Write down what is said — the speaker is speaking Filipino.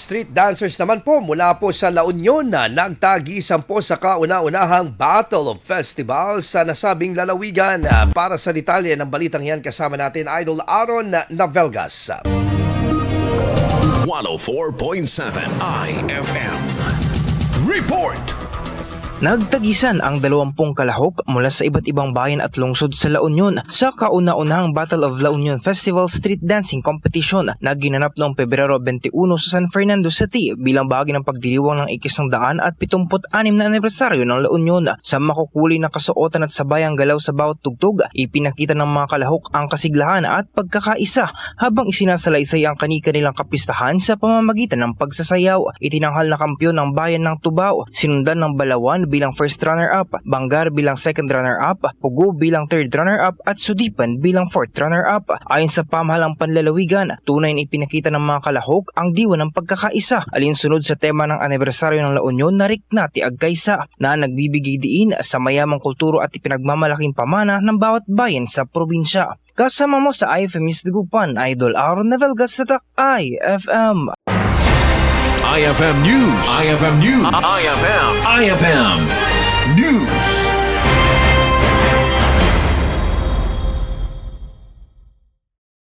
street dancers naman po mula po sa La Union na nagtagisan po sa kauna-unahang Battle of Festivals sa nasabing lalawigan. Para sa detalye ng balitang yan kasama natin Idol Aaron Navelgas. 104.7 IFM Report. Nagtagisan ang 20 kalahok mula sa iba't ibang bayan at lungsod sa La Union sa kauna-unahang Battle of La Union Festival Street Dancing Competition na ginanap noong Pebrero 21 sa San Fernando City bilang bahagi ng pagdiriwang ng 176 na anibersaryo ng La Union. Sa makukulay na kasuotan at sabayang galaw sa bawat tugtog, ipinakita ng mga kalahok ang kasiglahan at pagkakaisa habang isinasalaysay ang kani-kanilang kapistahan sa pamamagitan ng pagsasayaw. Itinanghal na kampyon ng bayan ng Tubao, sinundan ng Balawan bilang first runner-up, Bangar bilang second runner-up, Pugo bilang third runner-up at Sudipan bilang fourth runner-up. Ayon sa pamahalang panlalawigan, tunay na ipinakita ng mga kalahok ang diwa ng pagkakaisa, alinsunod sa tema ng anibersaryo ng La Union na Riknati Agkaysa, na nagbibigay diin sa mayamang kulturo at ipinagmamalaking pamana ng bawat bayan sa probinsya. Kasama mo sa IFM Dagupan, Idol Aaron Navelgas sa TAC IFM. IFM News. IFM News. IFM News.